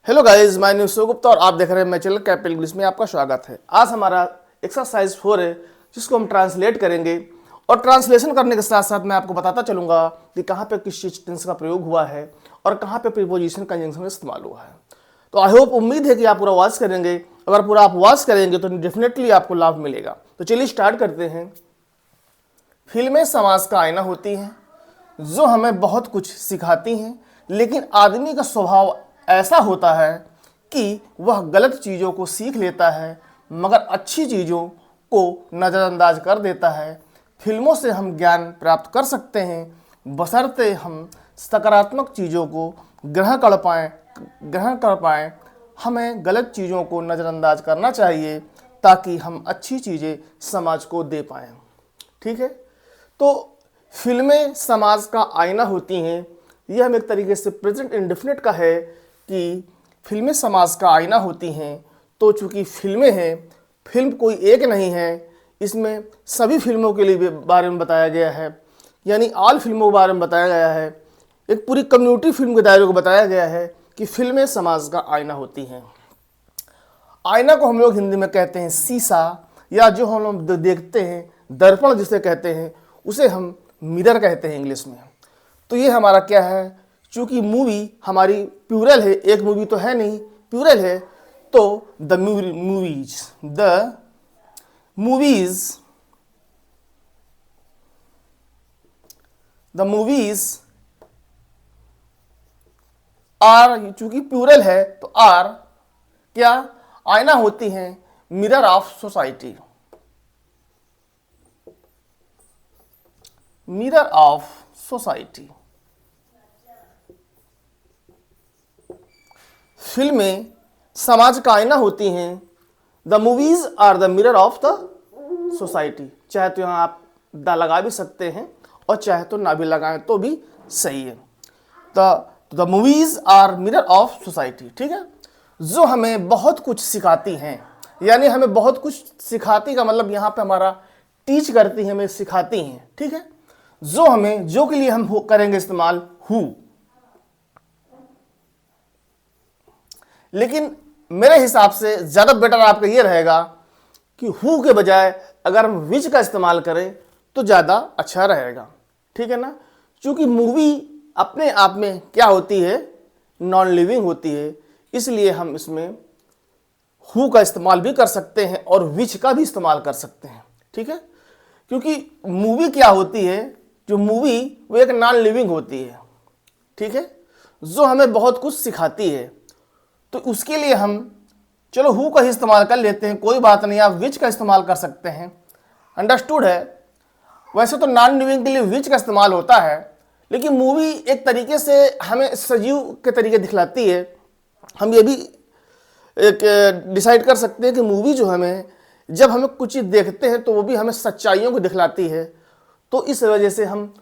Hello guys, my name Shiv Gupta और आप देख रहे हैं मेरे चैनल कैपिटल इंग्लिश में आपका स्वागत है। आज हमारा एक्सरसाइज 4 है जिसको हम ट्रांसलेट करेंगे और ट्रांसलेशन करने के साथ साथ मैं आपको बताता चलूंगा कि कहाँ पे किस चीज टेंस का प्रयोग हुआ है और कहाँ पे प्रीपोजिशन कंजंक्शन का इस्तेमाल हुआ है। तो आई होप, उम्मीद है कि आप पूरा वॉच करेंगे। अगर पूरा आप वॉच करेंगे तो डेफिनेटली आपको लाभ मिलेगा। तो चलिए स्टार्ट करते हैं। फिल्में समाज का आईना होती हैं जो हमें बहुत कुछ सिखाती हैं, लेकिन आदमी का स्वभाव ऐसा होता है कि वह गलत चीज़ों को सीख लेता है मगर अच्छी चीज़ों को नज़रअंदाज कर देता है। फिल्मों से हम ज्ञान प्राप्त कर सकते हैं बशर्ते हम सकारात्मक चीज़ों को ग्रहण कर पाएँ। हमें गलत चीज़ों को नज़रअंदाज करना चाहिए ताकि हम अच्छी चीज़ें समाज को दे पाएँ। ठीक है, तो फिल्में समाज का आईना होती हैं। यह हम एक तरीके से प्रेजेंट इंडेफिनिट का है कि फिल्में समाज का आईना होती हैं। तो चूंकि फिल्में हैं, फिल्म कोई एक नहीं है, इसमें सभी फिल्मों के लिए बारे में बताया गया है, यानी ऑल फिल्मों के बारे में बताया गया है। एक पूरी कम्युनिटी फिल्म के दायरे को बताया गया है कि फिल्में समाज का आईना होती हैं। आईना को हम लोग हिंदी में कहते हैं शीशा, या जो हम लोग देखते हैं दर्पण जिसे कहते हैं उसे हम मिरर कहते हैं इंग्लिश में। तो ये हमारा क्या है, चूंकि मूवी हमारी प्लूरल है, एक मूवी तो है नहीं, प्लूरल है, तो द मूवीज आर, चूंकि प्लूरल है तो आर क्या आईना होती हैं mirror of society. Mirror of society. फिल्में समाज का आईना होती हैं। The movies are the mirror of the society. चाहे तो यहाँ आप द लगा भी सकते हैं और चाहे तो ना भी लगाएं तो भी सही है। The movies are mirror of society. ठीक है, जो हमें बहुत कुछ सिखाती हैं, यानी हमें बहुत कुछ सिखाती का मतलब यहाँ पे हमारा टीच करती हैं, हमें सिखाती हैं। ठीक है, जो के लिए हम करेंगे इस्तेमाल हु। लेकिन मेरे हिसाब से ज़्यादा बेटर आपका ये रहेगा कि हु के बजाय अगर हम विच का इस्तेमाल करें तो ज़्यादा अच्छा रहेगा। ठीक है ना, क्योंकि मूवी अपने आप में क्या होती है, नॉन लिविंग होती है, इसलिए हम इसमें हु का इस्तेमाल भी कर सकते हैं और विच का भी इस्तेमाल कर सकते हैं। ठीक है, क्योंकि मूवी क्या होती है, जो मूवी वो एक नॉन लिविंग होती है। ठीक है, जो हमें बहुत कुछ सिखाती है, तो उसके लिए हम चलो हु का ही इस्तेमाल कर लेते हैं, कोई बात नहीं, आप विच का इस्तेमाल कर सकते हैं, अंडरस्टूड है। वैसे तो नॉन लिविंग के लिए विच का इस्तेमाल होता है, लेकिन मूवी एक तरीके से हमें सजीव के तरीके दिखलाती है। हम ये भी एक डिसाइड कर सकते हैं कि मूवी जो हमें, जब हमें कुछ चीज़ देखते हैं तो वो भी हमें सच्चाइयों को दिखलाती है। तो इस वजह से हम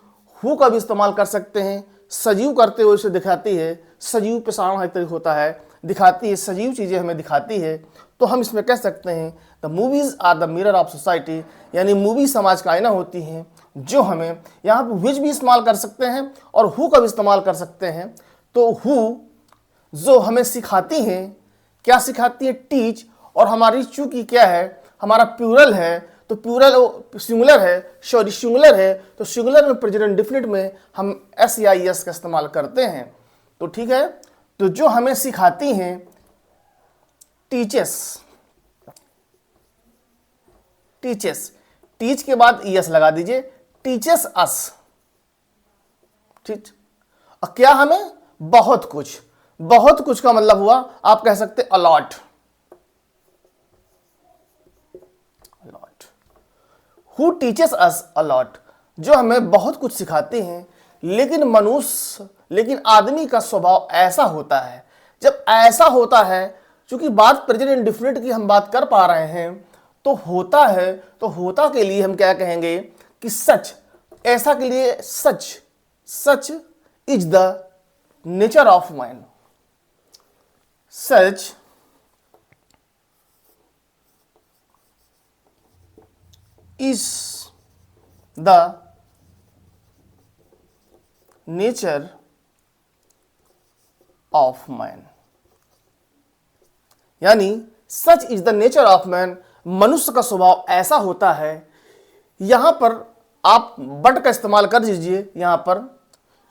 हु का भी इस्तेमाल कर सकते हैं, सजीव करते हुए उसे दिखाती है, सजीव प्रसारण एक तरीके होता है, दिखाती है, सजीव चीज़ें हमें दिखाती है। तो हम इसमें कह सकते हैं the movies are the mirror of society, यानी मूवी समाज का आईना होती हैं जो हमें, यहाँ पर विच भी इस्तेमाल कर सकते हैं और हु का भी इस्तेमाल कर सकते हैं। तो हु जो हमें सिखाती हैं, क्या सिखाती है, टीच। और हमारी चूंकि क्या है, हमारा प्लूरल है, तो प्लूरल सिंगुलर है, सॉरी सिंगुलर है, तो सिंगुलर में प्रेजेंट इंडेफिनिट में हम एस या एस का इस्तेमाल करते हैं। तो ठीक है, तो जो हमें सिखाती हैं टीचेस, टीच के बाद यस लगा दीजिए, टीचेस अस। ठीक, और क्या हमें बहुत कुछ का मतलब हुआ, आप कह सकते a lot. Who teaches us a lot, जो हमें बहुत कुछ सिखाते हैं। लेकिन आदमी का स्वभाव ऐसा होता है, जब ऐसा होता है, क्योंकि बात प्रेजेंट इंडेफिनिट की हम बात कर पा रहे हैं, तो होता है, तो होता के लिए हम क्या कहेंगे कि सच, ऐसा के लिए सच is the nature of man. Such is the nature of man। यानी सच is the nature of man, मनुष्य का स्वभाव ऐसा होता है। यहां पर आप बट का इस्तेमाल कर दीजिए यहां पर,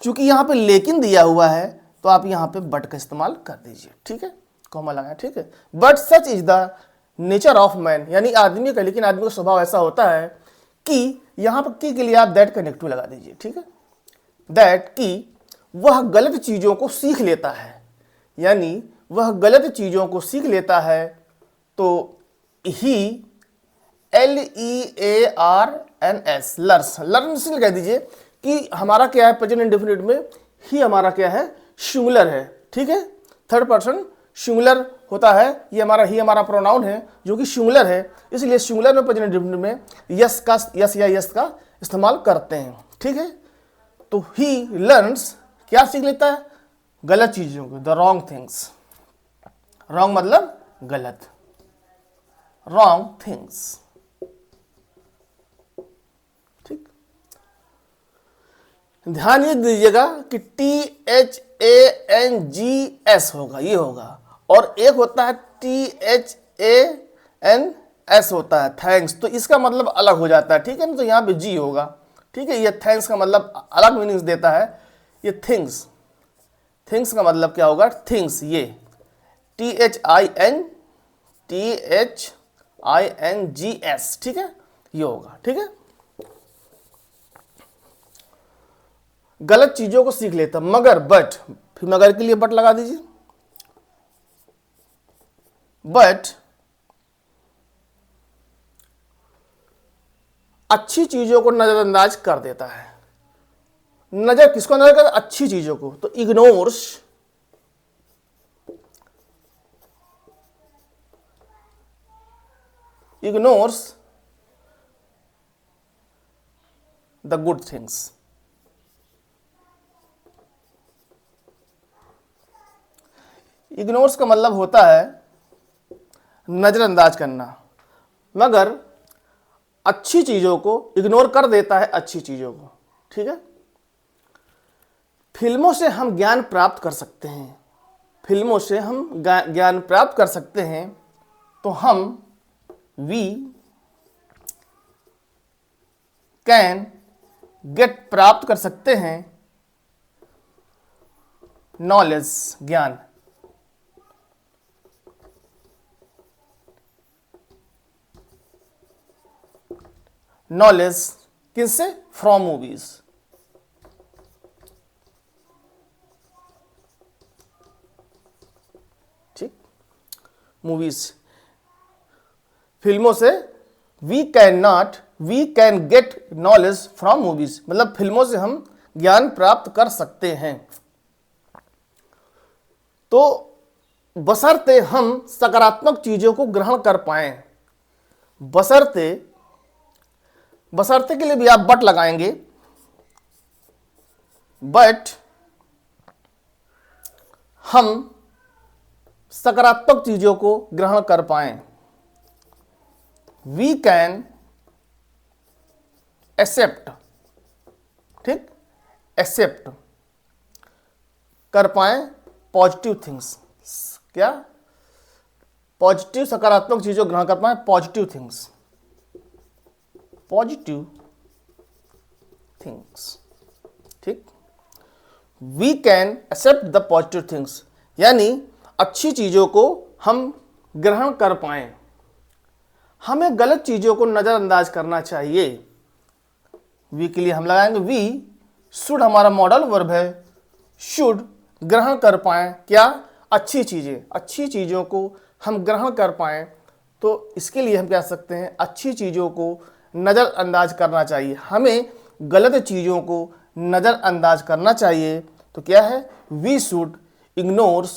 क्योंकि यहां पे लेकिन दिया हुआ है तो आप यहां पे बट का इस्तेमाल कर दीजिए, ठीक है, कॉमा लगाए, ठीक है। But such is the nature of man, यानी आदमी का, लेकिन आदमी का स्वभाव ऐसा होता है कि यहां पर की के लिए आप दैट कनेक्टिव लगा दीजिए, ठीक है। दैट कि वह गलत चीजों को सीख लेता है, यानी वह गलत चीजों को सीख लेता है। तो ही LEARNS, लर्स, लर्न्स कह दीजिए कि हमारा क्या है प्रेजेंट इंडेफिनिट में, ही हमारा क्या है सिंगुलर है, ठीक है, थर्ड पर्सन सिंगुलर होता है। ये हमारा ही हमारा प्रोनाउन है जो कि सिंगुलर है, इसलिए सिंगुलर में प्रेजेंट इंडेफिनिट में यस का, यस या यस का इस्तेमाल करते हैं, ठीक है। तो ही लर्न्स क्या सीख लेता है, गलत चीजों को, द रॉन्ग थिंग्स, रॉन्ग मतलब गलत, रॉन्ग थिंग्स, ठीक। ध्यान ये दीजिएगा कि THANGS होगा, ये होगा, और एक होता है THANS होता है, थैंक्स, तो इसका मतलब अलग हो जाता है, ठीक है ना। तो यहां पे जी होगा, ठीक है। ये थैंक्स का मतलब अलग मीनिंग्स देता है। ये थिंग्स, थिंग्स का मतलब क्या होगा, थिंग्स, ये THINGS, ठीक है, ये होगा, ठीक है। गलत चीजों को सीख लेता, मगर, बट, फिर मगर के लिए बट लगा दीजिए। बट अच्छी चीजों को नजरअंदाज कर देता है। नजर किसको नजर करता है, अच्छी चीजों को, तो ignores the good things. Ignores का मतलब होता है नजरअंदाज करना, मगर अच्छी चीजों को इग्नोर कर देता है, अच्छी चीजों को, ठीक है। फिल्मों से हम ज्ञान प्राप्त कर सकते हैं, फिल्मों से हम ज्ञान प्राप्त कर सकते हैं, तो हम वी कैन गेट, प्राप्त कर सकते हैं नॉलेज, ज्ञान, नॉलेज किससे, फ्रॉम मूवीज, ठीक, मूवीज, फिल्मों से we can get knowledge from movies, मतलब फिल्मों से हम ज्ञान प्राप्त कर सकते हैं। तो बशर्ते हम सकारात्मक चीजों को ग्रहण कर पाए, बशर्ते, बशर्ते के लिए भी आप बट लगाएंगे, बट हम सकारात्मक चीजों को ग्रहण कर पाए, वी कैन एक्सेप्ट, ठीक, एक्सेप्ट कर पाए पॉजिटिव थिंग्स, क्या, पॉजिटिव सकारात्मक चीजों ग्रहण कर पाए, पॉजिटिव थिंग्स, पॉजिटिव थिंग्स, ठीक। We can accept the positive things, यानी अच्छी चीजों को हम ग्रहण कर पाए। हमें गलत चीजों को नजरअंदाज करना चाहिए। वी के लिए हम लगाएंगे वी, शुड हमारा मॉडल वर्ब है, शुड ग्रहण कर पाए क्या, अच्छी चीजें, अच्छी चीजों को हम ग्रहण कर पाए, तो इसके लिए हम कह सकते हैं अच्छी चीजों को नजरअंदाज करना चाहिए, हमें गलत चीजों को नजरअंदाज करना चाहिए। तो क्या है, we should ignore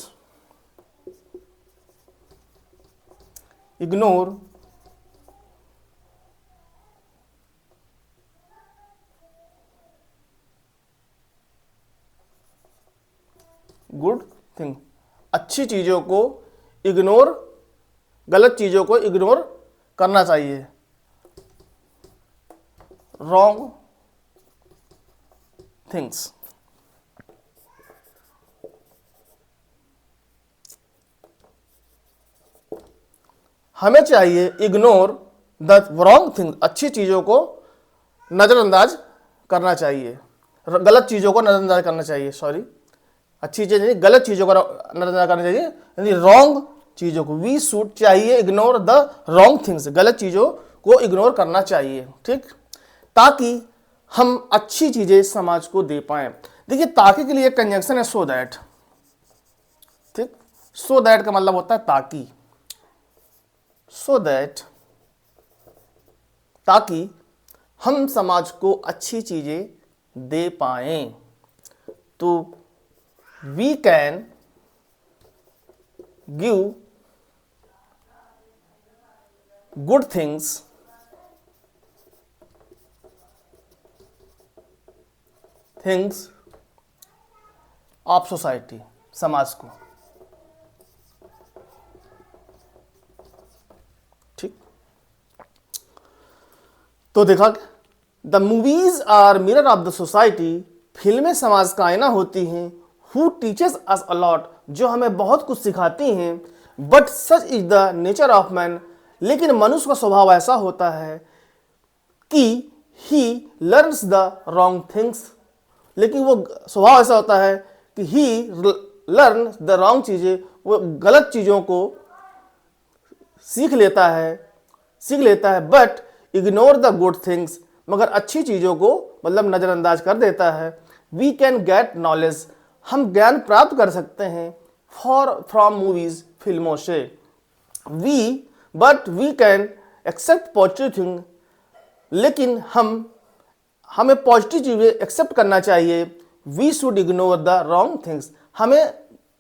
good thing, अच्छी चीजों को इग्नोर, गलत चीजों को इग्नोर करना चाहिए, रॉन्ग थिंग्स। हमें चाहिए इग्नोर द रॉन्ग थिंग, अच्छी चीज़ों को नज़रअंदाज करना चाहिए, गलत चीज़ों को नज़रअंदाज करना चाहिए, सॉरी अच्छी चीज़ नहीं, गलत चीज़ों को नज़रअंदाज करना चाहिए, यानी रॉन्ग चीज़ों को। वी शुड चाहिए इग्नोर द रॉन्ग थिंग्स, गलत चीज़ों को इग्नोर करना चाहिए, ठीक, ताकि हम अच्छी चीज़ें समाज को दे पाएँ। देखिए ताकि के लिए एक कंजंक्शन है सो दैट, ठीक, सो दैट का मतलब होता है ताकि, सो दैट ताकि हम समाज को अच्छी चीज़ें दे पाएँ, तो we can give good things of society, समाज को, ठीक। तो देखा the movies are mirror of the society, फिल्में समाज का आईना होती हैं। हु टीचेस अस अलॉट, जो हमें बहुत कुछ सिखाती हैं। But such is the nature of man, लेकिन मनुष्य का स्वभाव ऐसा होता है कि ही लर्न्स द रॉन्ग थिंग्स, लेकिन वो स्वभाव ऐसा होता है कि ही लर्न द रॉन्ग चीज़ें, वो गलत चीज़ों को सीख लेता है। But ignore the good things, मगर अच्छी चीज़ों को मतलब नज़रअंदाज कर देता है। वी कैन गेट नॉलेज, हम ज्ञान प्राप्त कर सकते हैं फ्रॉम मूवीज़, फिल्मों से। But we can accept positive thing, लेकिन हमें पॉजिटिव चीज़ें एक्सेप्ट करना चाहिए। We should ignore the wrong things, हमें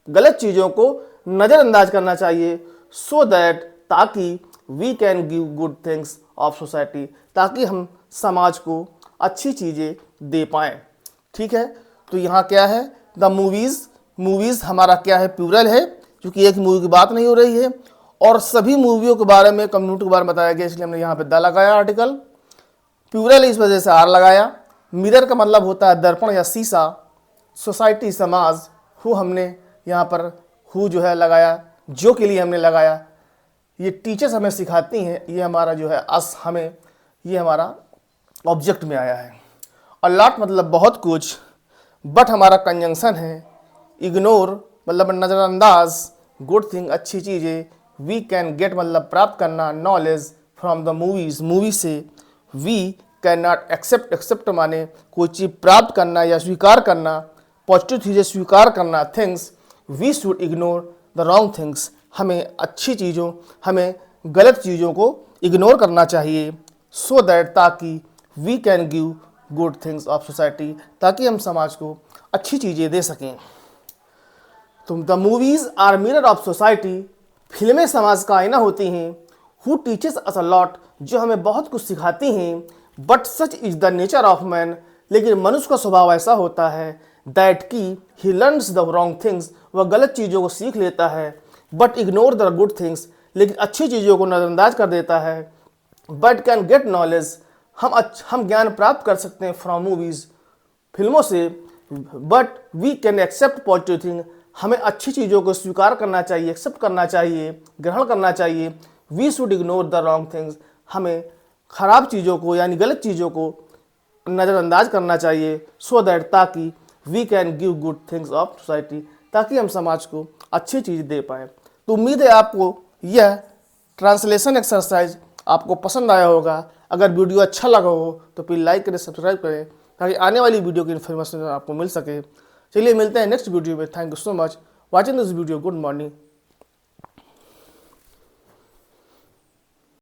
गलत चीज़ों को नज़रअंदाज करना चाहिए। सो दैट, ताकि we can give good things of society, ताकि हम समाज को अच्छी चीज़ें दे पाएँ, ठीक है। तो यहाँ क्या है, द मूवीज़ हमारा क्या है, प्लूरल है, क्योंकि एक मूवी की बात नहीं हो रही है, और सभी मूवियों के बारे में, कम्युनिटी के बारे में बताया गया, इसलिए हमने यहाँ पे द लगाया आर्टिकल। प्लूरल इस वजह से आर लगाया। मिरर का मतलब होता है दर्पण या शीशा। सोसाइटी, समाज। हु हमने यहाँ पर हु जो है लगाया, जो के लिए हमने लगाया। ये टीचर्स हमें सिखाती हैं, ये हमारा जो है अस, हमें ये हमारा ऑब्जेक्ट में आया है। अलॉट मतलब बहुत कुछ, बट हमारा कंजंक्शन है। इग्नोर मतलब नज़रअंदाज, गुड थिंग अच्छी चीज़ें। वी कैन गेट मतलब प्राप्त करना, knowledge from the movies, movie से। वी कैन नॉट एक्सेप्ट माने कोई चीज़ प्राप्त करना या स्वीकार करना, पॉजिटिव चीज़ें स्वीकार करना, things. We should ignore the wrong things, हमें अच्छी चीज़ों, हमें गलत चीज़ों को इग्नोर करना चाहिए। सो दैट, ताकि we can give good things of society, ताकि हम समाज को अच्छी चीज़ें दे सकें। तो the movies are mirror of society, फिल्में समाज का आईना होती हैं। Who teaches us a lot, जो हमें बहुत कुछ सिखाती हैं। But such is the nature of man, लेकिन मनुष्य का स्वभाव ऐसा होता है दैट की he learns the wrong things, वह गलत चीज़ों को सीख लेता है। But ignore the good things, लेकिन अच्छी चीज़ों को नज़रअंदाज कर देता है। बट कैन गेट नॉलेज, हम ज्ञान प्राप्त कर सकते हैं फ्रॉम मूवीज़, फिल्मों से। But we can accept positive thing, हमें अच्छी चीज़ों को स्वीकार करना चाहिए, एक्सेप्ट करना चाहिए, ग्रहण करना चाहिए। We should ignore the wrong things, हमें ख़राब चीज़ों को यानी गलत चीज़ों को नज़रअंदाज करना चाहिए। सो दैट, ताकि we can give good things of society, ताकि हम समाज को अच्छी चीज़ दे पाएँ। तो उम्मीद है आपको यह ट्रांसलेशन एक्सरसाइज आपको पसंद आया होगा। अगर वीडियो अच्छा लगा हो तो प्लीज़ लाइक करें, सब्सक्राइब करें, ताकि आने वाली वीडियो की इन्फॉर्मेशन आपको मिल सके। चलिए मिलते हैं नेक्स्ट वीडियो में। Thank you so much watching this video. Good morning.